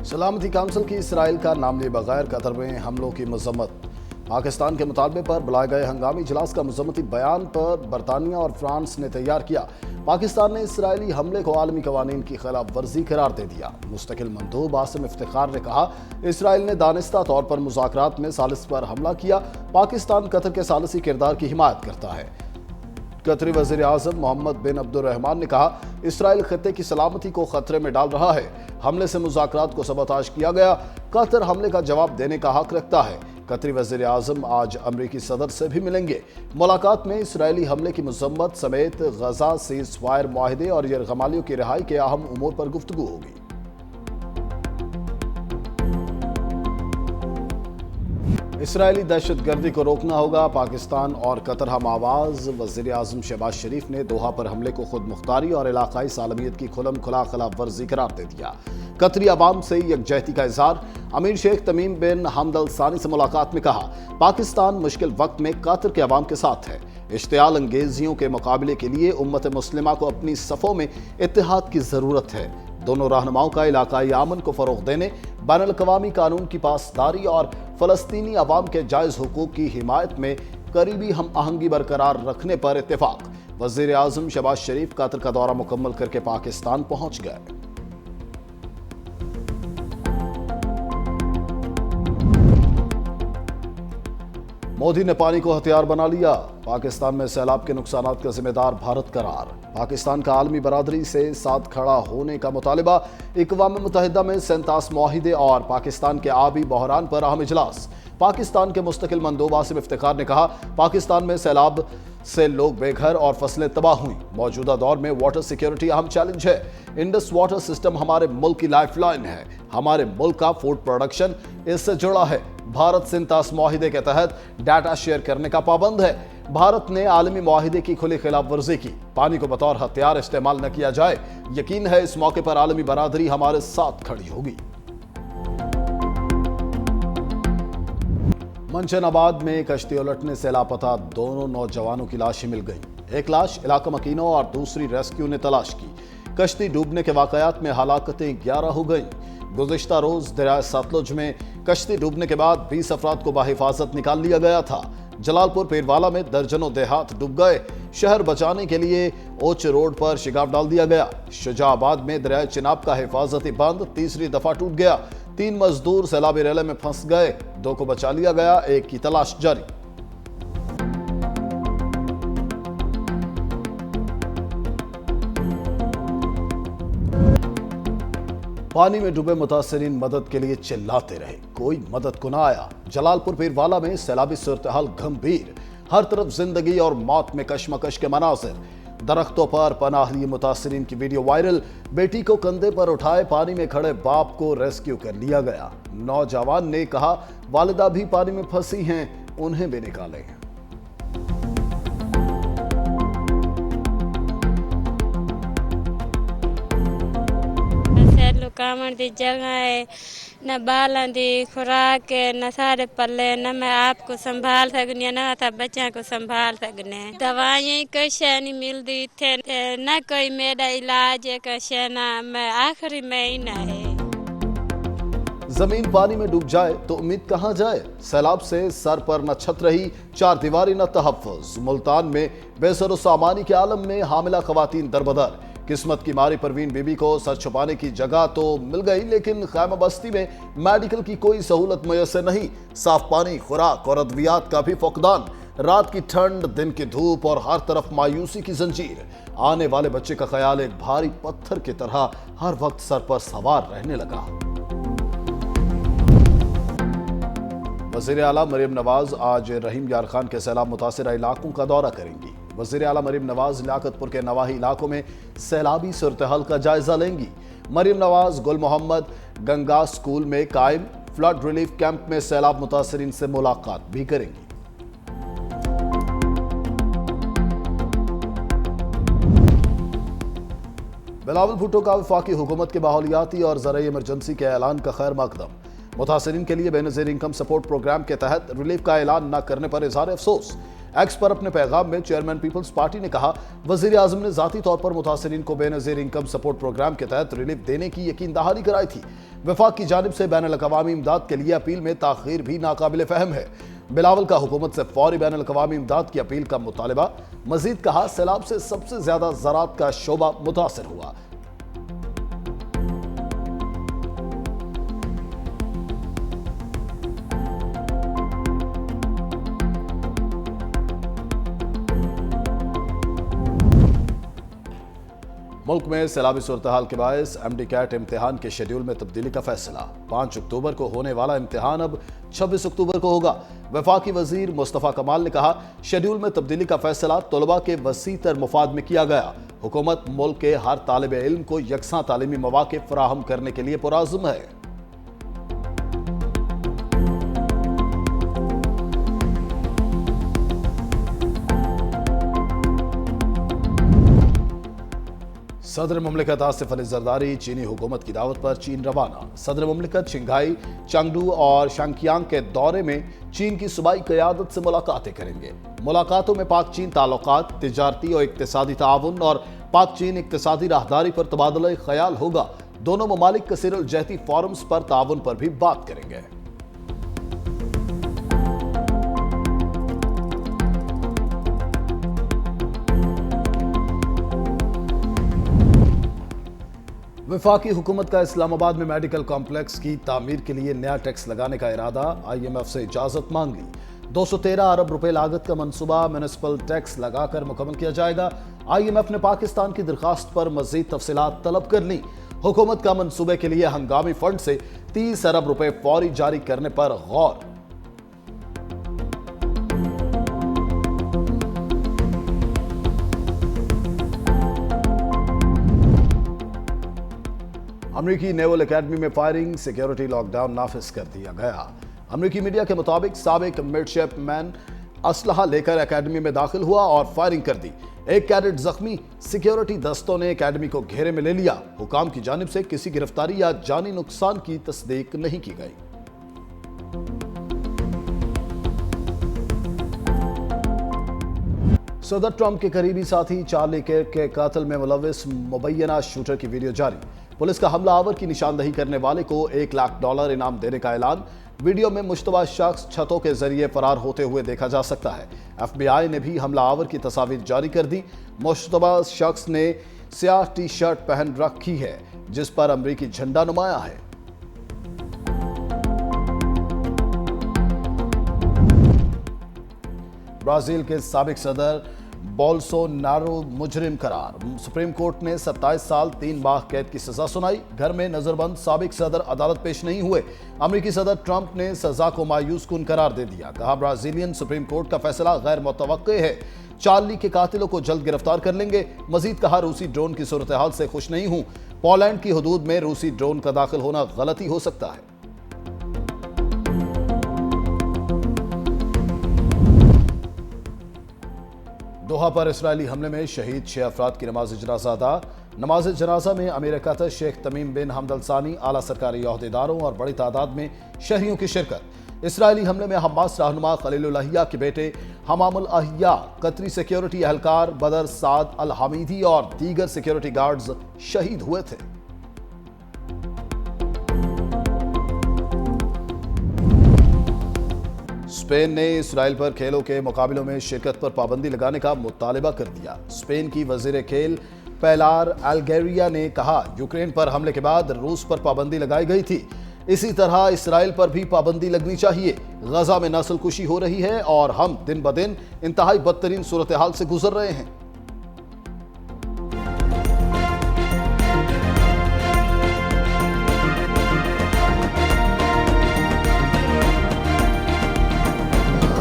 सलामती काउंसिल की इसराइल का नाम लिए बगैर कतर में हमलों की मजम्मत। पाकिस्तान के मुतालबे पर बुलाए गए हंगामी इजलास का मजम्मती बयान पर बरतानिया और फ्रांस ने तैयार किया। पाकिस्तान ने इसराइली हमले को आलमी कवानीन की खिलाफ वर्जी करार दे दिया। मुस्तकिल मंदूब आसिम इफ्तिखार ने कहा, इसराइल ने दानिस्ता तौर पर मुज़ाकरात में सालिस पर हमला किया। पाकिस्तान कतर के सालिसी किरदार की हिमायत करता है। कतरी वज़ीर आज़म मोहम्मद बिन अब्दुर्रहमान ने कहा, इसराइल खत्ते की सलामती को खतरे में डाल रहा है। हमले से मुज़ाकरात को सबताश किया गया। कतर हमले का जवाब देने का हक रखता है। कतरी वज़ीर आज़म आज अमरीकी सदर से भी मिलेंगे। मुलाकात में इसराइली हमले की मज़म्मत समेत गजा सीज़ फायर मुआहदे और यरगमालियों की रिहाई के अहम उमूर पर गुफ्तगू होगी। इसराइली दहशतगर्दी को रोकना होगा। पाकिस्तान और कतर हम आवाज। वज़ीर आज़म शहबाज शरीफ ने दोहा पर हमले को खुद मुख्तारी और इलाकाई सालमियत की खुलम खुला खिलाफ वर्जी करार दे दिया। कतरी अवाम से यकजहती का इज़हार। अमीर शेख तमीम बिन हमद अल सानी से मुलाकात में कहा, पाकिस्तान मुश्किल वक्त में कतर के अवाम के साथ है। इश्तियाल अंगेजियों के मुकाबले के लिए उम्मत मुस्लिमा को अपनी सफ़ों में इत्तेहाद की ज़रूरत है। दोनों रहनुमाओं का इलाकाई अमन को फ़रोग़ देने, बैनुल-अक़वामी कानून की पासदारी और फ़लस्तीनी अवाम के जायज़ हुकूक़ की हिमायत में करीबी हम आहंगी बरकरार रखने पर इत्तेफाक। वज़ीर आज़म शहबाज शरीफ कतर का दौरा मुकम्मल करके पाकिस्तान पहुँच गए। मोदी ने पानी को हथियार बना लिया। पाकिस्तान में सैलाब के नुकसानात का जिम्मेदार भारत करार। पाकिस्तान का आलमी बरादरी से साथ खड़ा होने का मुतालिबा। अक़वाम मुत्तहिदा में 37 मुआहिदे और पाकिस्तान के आबी बहरान पर अहम इजलास। पाकिस्तान के मुस्तकिल मंदूब आसिम इफ्तिखार ने कहा, पाकिस्तान में सैलाब से लोग बेघर और फसलें तबाह हुई। मौजूदा दौर में वाटर सिक्योरिटी अहम चैलेंज है। इंडस वाटर सिस्टम हमारे मुल्क की लाइफलाइन है। हमारे मुल्क का फूड प्रोडक्शन इससे जुड़ा है। भारत 37 मुआहिदे के तहत डाटा शेयर करने का पाबंद है। भारत ने आलमी मुआहिदे की खुली खिलाफ वर्जी की। पानी को बतौर हथियार इस्तेमाल न किया जाए। यकीन है इस मौके पर आलमी बरादरी हमारे साथ खड़ी होगी। मंचनाबाद में कश्ती उलटने से लापता दोनों नौजवानों की लाशें मिल गईं। एक लाश इलाका मकीनो और दूसरी रेस्क्यू ने तलाश की। कश्ती डूबने के वाकयात में हलाकतें 11 हो गईं। गुज़िश्ता रोज दरिया सतलुज में कश्ती डूबने के बाद 20 अफराद को बाहिफाजत निकाल लिया गया था। जलालपुर पीरवाला में दर्जनों देहात डूब गए। शहर बचाने के लिए ओच रोड पर शिगाफ डाल दिया गया। शुजाबाद में दरिया चिनाब का हिफाजती बंद तीसरी दफा टूट गया। 3 मजदूर सैलाबी रेले में फंस गए। 2 को बचा लिया गया। 1 की तलाश जारी। पानी में डूबे मुतासिरीन मदद के लिए चिल्लाते रहे, कोई मदद को ना आया। जलालपुर पीरवाला में सैलाबी सूरत-हाल गंभीर। हर तरफ जिंदगी और मौत में कशमकश के मनाजिर। दरख्तों पर पनाह लिए मुतासिरीन की वीडियो वायरल। बेटी को कंधे पर उठाए पानी में खड़े बाप को रेस्क्यू कर लिया गया। नौजवान ने कहा, वालिदा भी पानी में फंसी हैं, उन्हें भी निकालें। कामण दी जगह है, न बालन दी खुराक है, न सारे पल्ले, न मैं आपको संभाल सकनी, न था बच्चा को संभाल सकने। दवाइयाँ कुछ नहीं मिलती थे, न कोई मेरा इलाज है कुछ ना, मैं आखिरी महीना है। जमीन पानी में डूब जाए तो उम्मीद कहाँ जाए। सैलाब से सर पर न छत रही, 4 दीवारी न तहफ़्फ़ुज़। मुल्तान में बेसर सामानी के आलम में हामिला ख़वातीन दरबदर। किस्मत की मारी परवीन बीबी को सर छुपाने की जगह तो मिल गई, लेकिन खैमा बस्ती में मेडिकल की कोई सहूलत मुयस्सर नहीं। साफ पानी, खुराक और अद्वियात का भी फुकदान। रात की ठंड, दिन की धूप और हर तरफ मायूसी की जंजीर। आने वाले बच्चे का ख्याल एक भारी पत्थर की तरह हर वक्त सर पर सवार रहने लगा। वज़ीर आला मरीम नवाज आज रहीम यार खान के सैलाब मुतासिरा इलाकों का दौरा करेंगी। वज़ीर आला मरीम नवाज लियाकतपुर के नवाही इलाकों में सैलाबी सूरत-हाल का जायजा लेंगी। मरीम नवाज गुल मोहम्मद गंगा स्कूल में कायम फ्लड रिलीफ कैंप में सैलाब मुतासिरीन से मुलाकात भी करेंगी। बिलावल भुट्टो का वफाकी हुकूमत के माहौलियाती और ज़राई इमरजेंसी के ऐलान का खैर मकदम। मुतासिरीन के लिए बेनज़ीर इनकम सपोर्ट प्रोग्राम के तहत रिलीफ का ऐलान न करने पर इज़हार अफसोस। एक्स पर अपने पैगाम में चेयरमैन पीपल्स पार्टी ने कहा, वजीर आजम ने जाती तौर पर मुतासरीन को बेनजीर इनकम सपोर्ट प्रोग्राम के तहत रिलीफ देने की यकीन दहानी कराई थी। वफाक की जानिब से बैनुल-अक़वामी इमदाद के लिए अपील में ताखीर भी नाकाबिल फहम है। बिलावल का हुकूमत से फौरी बैनुल-अक़वामी इमदाद की अपील का मुतालबा। मजीद कहा, सैलाब से सबसे ज्यादा ज़राअत का शोबा मुतासिर हुआ। मुल्क में सैलाबी सूरत-हाल के बायस एमडी कैट इम्तिहान के शेड्यूल में तब्दीली का फैसला। 5 अक्टूबर को होने वाला इम्तिहान अब 26 अक्टूबर को होगा। वफाकी वजीर मुस्तफ़ा कमाल ने कहा, शेड्यूल में तब्दीली का फैसला तलबा के वसी तर मुफाद में किया गया। हुकूमत मुल्क के हर तालिब इल्म को यकसां तालीमी मौक़े फराहम करने के लिए पुरअज़्म है। सदर मुमलिकत आसिफ अली जरदारी चीनी हुकूमत की दावत पर चीन रवाना। सदर मुमलिकत शंघाई, चेंगडू और शांकियांग के दौरे में चीन की सूबाई क़यादत से मुलाकातें करेंगे। मुलाकातों में पाक चीन ताल्लुकात, तिजारती और इक्तिसादी ताउन और पाक चीन इक्तिसादी राहदारी पर तबादला ख्याल होगा। दोनों ममालिक कसीरुल जहती फोरम्स पर ताउन पर भी बात करेंगे। वफाकी हुकूमत का इस्लामाबाद में मेडिकल कॉम्प्लेक्स की तामीर के लिए नया टैक्स लगाने का इरादा। IMF से इजाजत मांग ली। 213 अरब रुपए लागत का मंसूबा म्युनिसिपल टैक्स लगाकर मुकम्मल किया जाएगा। IMF ने पाकिस्तान की दरखास्त पर मजीद तफसीलात तलब कर ली। हुकूमत का मंसूबे के लिए हंगामी फंड से 30 अरब रुपए फौरी जारी करने पर गौर। अमरीकी नेवल एकेडमी में फायरिंग, सिक्योरिटी लॉकडाउन नाफिज कर दिया गया। अमरीकी मीडिया के मुताबिक साबिक मिडशिपमैन असलहा लेकर एकेडमी में दाखिल हुआ और फायरिंग कर दी। एक कैडेट जख्मी। सिक्योरिटी दस्तों ने एकेडमी को घेरे में ले लिया। हुकाम की जानिब से किसी गिरफ्तारी या जानी नुकसान की तस्दीक नहीं की गई। सदर ट्रंप के करीबी साथी चार्ली किर्क के कातिल में मुलविस मुबैना शूटर की वीडियो जारी। पुलिस का हमला आवर की निशानदही करने वाले को $1 लाख इनाम देने का ऐलान। वीडियो में मुश्तबा शख्स छतों के जरिए फरार होते हुए देखा जा सकता है। FBI ने भी हमला आवर की तस्वीर जारी कर दी। मुश्तबा शख्स ने स्याह टी शर्ट पहन रखी है जिस पर अमरीकी झंडा नुमाया है। ब्राजील के साबिक सदर बोल्सोनारो मुजरिम करार। सुप्रीम कोर्ट ने 27 साल 3 माह कैद की सजा सुनाई। घर में नजरबंद साबिक सदर अदालत पेश नहीं हुए। अमेरिकी सदर ट्रंप ने सजा को मायूस कुन करार दे दिया। कहा, ब्राजीलियन सुप्रीम कोर्ट का फैसला गैर मुतवक्के है। चार्ली के कातिलों को जल्द गिरफ्तार कर लेंगे। मजीद कहा, रूसी ड्रोन की सूरत हाल से खुश नहीं हूं। पोलैंड की हदूद में रूसी ड्रोन का दाखिल होना गलती हो सकता है। दोहा पर इसराइली हमले में शहीद 6 अफराद की नमाज जनाजा अदा। नमाज जनाजा में अमीर कतर शेख तमीम बिन हमद अल सानी, आला सरकारी ओहदेदारों और बड़ी तादाद में शहरियों की शिरकत। इसराइली हमले में हमास रहनुमा खलीलुल अहिया के बेटे हमामुल अहिया, कतरी सिक्योरिटी एहलकार बदर साद अल हमीदी और दीगर सिक्योरिटी गार्ड्स शहीद हुए थे। स्पेन ने इसराइल पर खेलों के मुकाबलों में शिरकत पर पाबंदी लगाने का मुतालबा कर दिया। स्पेन की वजीर खेल पैलार अल्गेरिया ने कहा, यूक्रेन पर हमले के बाद रूस पर पाबंदी लगाई गई थी, इसी तरह इसराइल पर भी पाबंदी लगनी चाहिए। गजा में नस्ल कुशी हो रही है और हम दिन ब दिन इंतहाई बदतरीन सूरत हाल से गुजर रहे हैं।